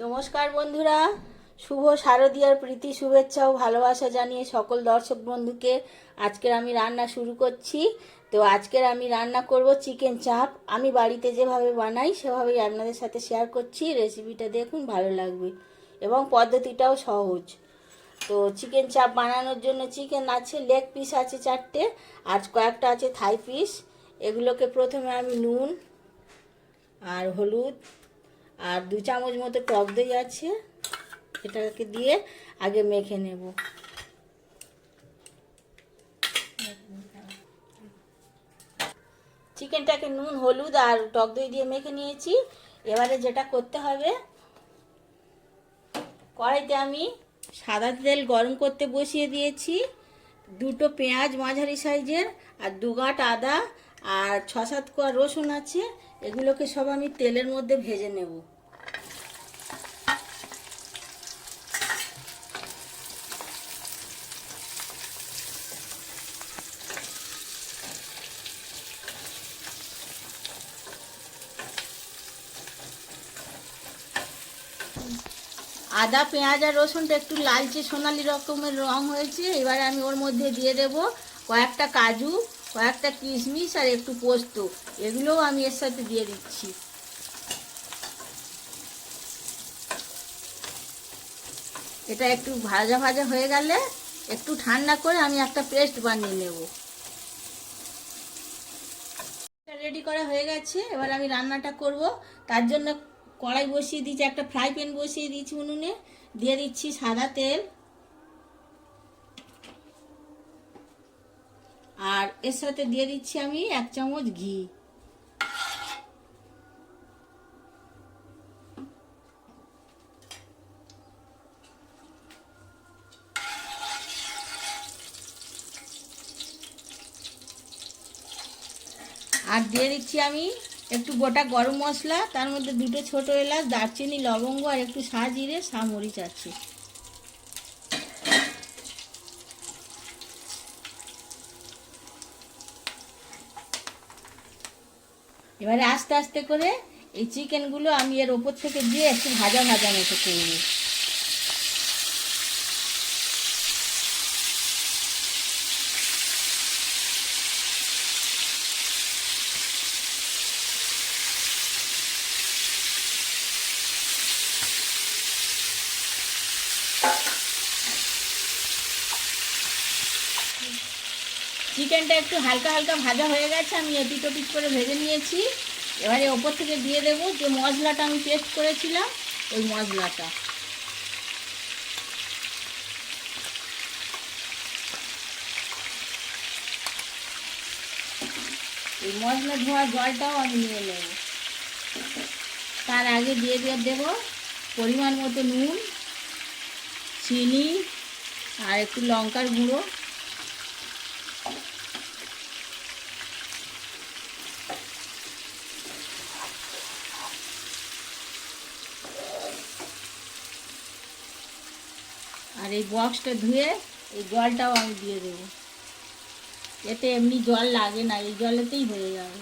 নমস্কার বন্ধুরা, শুভ শারদীয়ার প্রীতি শুভেচ্ছা ও ভালোবাসা জানিয়ে সকল দর্শক বন্ধুকে আজকের আমি রান্না শুরু করছি। তো আজকের আমি রান্না করব চিকেন চাপ। আমি বাড়িতে যেভাবে বানাই সেভাবেই আপনাদের সাথে শেয়ার করছি। রেসিপিটা দেখুন, ভালো লাগবে এবং পদ্ধতিটাও সহজ। তো চিকেন চাপ বানানোর জন্য চিকেন আছে, লেগ পিস আছে 4টে, আর কয়েকটা আছে থাই পিস। এগুলোকে প্রথমে আমি নুন আর হলুদ আর 2 চামচ মতো টক দই আছে, এটাকে দিয়ে আগে মেখে নেব। চিকেনটাকে নুন হলুদ আর টক দই দিয়ে মেখে নিয়েছি। এবারে যেটা করতে হবে, কড়াইতে আমি সাদা তেল গরম করতে বসিয়ে দিয়েছি। 2টো পেঁয়াজ মাঝারি সাইজের আর 2 গাঁট আদা আর 6-7 কোয়া রসুন আছে, এগুলোকে সব আমি তেলের মধ্যে ভেজে নেব। আদা পেঁয়াজ আর রসুনটা একটু লালচে সোনালি রকমের রং হয়েছে। এবারে আমি ওর মধ্যে দিয়ে দেব কয়েকটা কাজু, কয়েকটা কিশমিশ আর একটু পোস্ত, এগুলোও আমি এর সাথে দিয়ে দিচ্ছি। এটা একটু ভাজা ভাজা হয়ে গেলে একটু ঠান্ডা করে আমি একটা পেস্ট বানিয়ে নেব। রেডি করা হয়ে গেছে, এবার আমি রান্নাটা করব। তার জন্য কড়াই বসিয়ে দিয়েছি, একটা ফ্রাই প্যান বসিয়ে দিয়েছি উনুনে। দিয়ে দিচ্ছি সাদা তেল, আর এর সাথে দিয়ে দিচ্ছি আমি 1 চামচ ঘি। আর দিয়ে দিচ্ছি আমি একটু গোটা গরম মশলা, তার মধ্যে 2টো ছোট এলাচ, দারচিনি, লবঙ্গ আর একটু সাজিরে সামরিচ আছে। এবারে আস্তে আস্তে করে এই চিকেনগুলো আমি এর ওপর থেকে দিয়ে একটু ভাজা ভাজা মতো করব। চিকেনটা একটু হালকা হালকা ভাজা হয়ে গেছে, আমি এপিট ওপিট করে ভেজে নিয়েছি। এবারে ওপর থেকে দিয়ে দেবো যে মশলাটা আমি পেস্ট করেছিলাম, ওই মশলাটা। এই মশলা ধোয়া জলটাও আমি নিয়ে নেব। তার আগে দিয়ে দেবো পরিমাণ মতো নুন, চিনি আর একটু লঙ্কার গুঁড়ো। আর এই বক্সটা ধুয়ে এই জলটাও আমি দিয়ে দেবো। এতে এমনি জল লাগে না, এই জলেতেই হয়ে যাবে।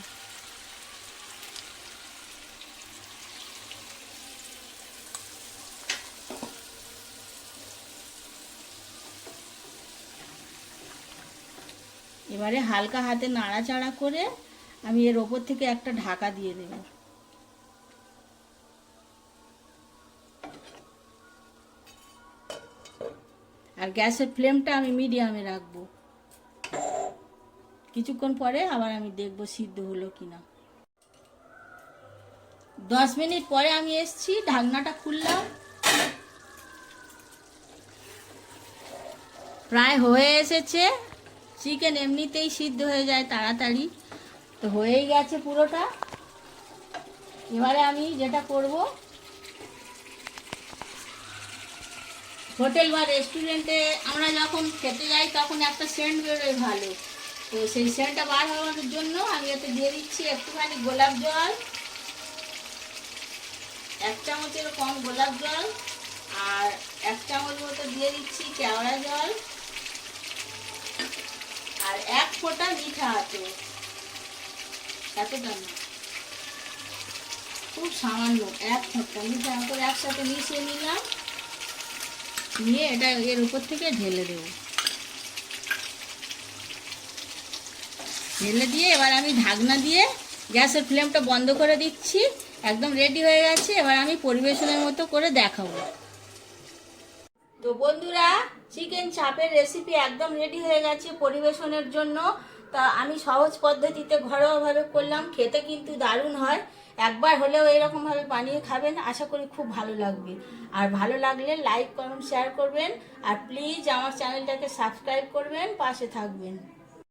এবারে হালকা হাতে নাড়াচাড়া করে আমি এর ওপর থেকে একটা ঢাকা দিয়ে দেব। আর গ্যাসের ফ্লেমটা আমি মিডিয়ামে রাখবো। কিছুক্ষণ পরে আবার আমি দেখব সিদ্ধ হলো কিনা। 10 মিনিট পরে আমি এসছি, ঢাকনাটা খুললাম। প্রায় হয়ে এসেছে। চিকেন এমনিতেই সিদ্ধ হয়ে যায় তাড়াতাড়ি, তো হয়েই গেছে পুরোটা। এবারে আমি যেটা করব, হোটেল বা রেস্টুরেন্টে আমরা যখন খেতে যাই তখন একটা সেন্ট বেরোয় ভালো, তো সেই সেন্টটা বার হওয়ার জন্য আমি এতে দিয়ে দিচ্ছি একটুখানি গোলাপ জল, 1 চামচের কম গোলাপ জল, আর 1 চামচ মতো দিয়ে দিচ্ছি কেওড়া জল, আর 1 ফোঁটা মিঠা আছে, এতটা না। খুব সামান্য এক ফোঁটা ভালো করে একসাথে মিশিয়ে নিলাম, নিয়ে এটা এর উপর থেকে ঢেলে দেব। ঢেলে দিয়ে এবার আমি ঢাকনা দিয়ে গ্যাসের ফ্লেমটা বন্ধ করে দিচ্ছি। একদম রেডি হয়ে গেছে, এবার আমি পরিবেশনের মতো করে দেখাবো। তো বন্ধুরা, চিকেন চাপের রেসিপি একদম রেডি হয়ে গেছে পরিবেশনের জন্য। তা আমি সহজ পদ্ধতিতে ঘরোয়াভাবে করলাম, খেতে কিন্তু দারুণ হয়। একবার হলেও এরকমভাবে বানিয়ে খাবেন, আশা করি খুব ভালো লাগবে। আর ভালো লাগলে লাইক কমেন্ট শেয়ার করবেন, আর প্লিজ আমার চ্যানেলটাকে সাবস্ক্রাইব করবেন, পাশে থাকবেন।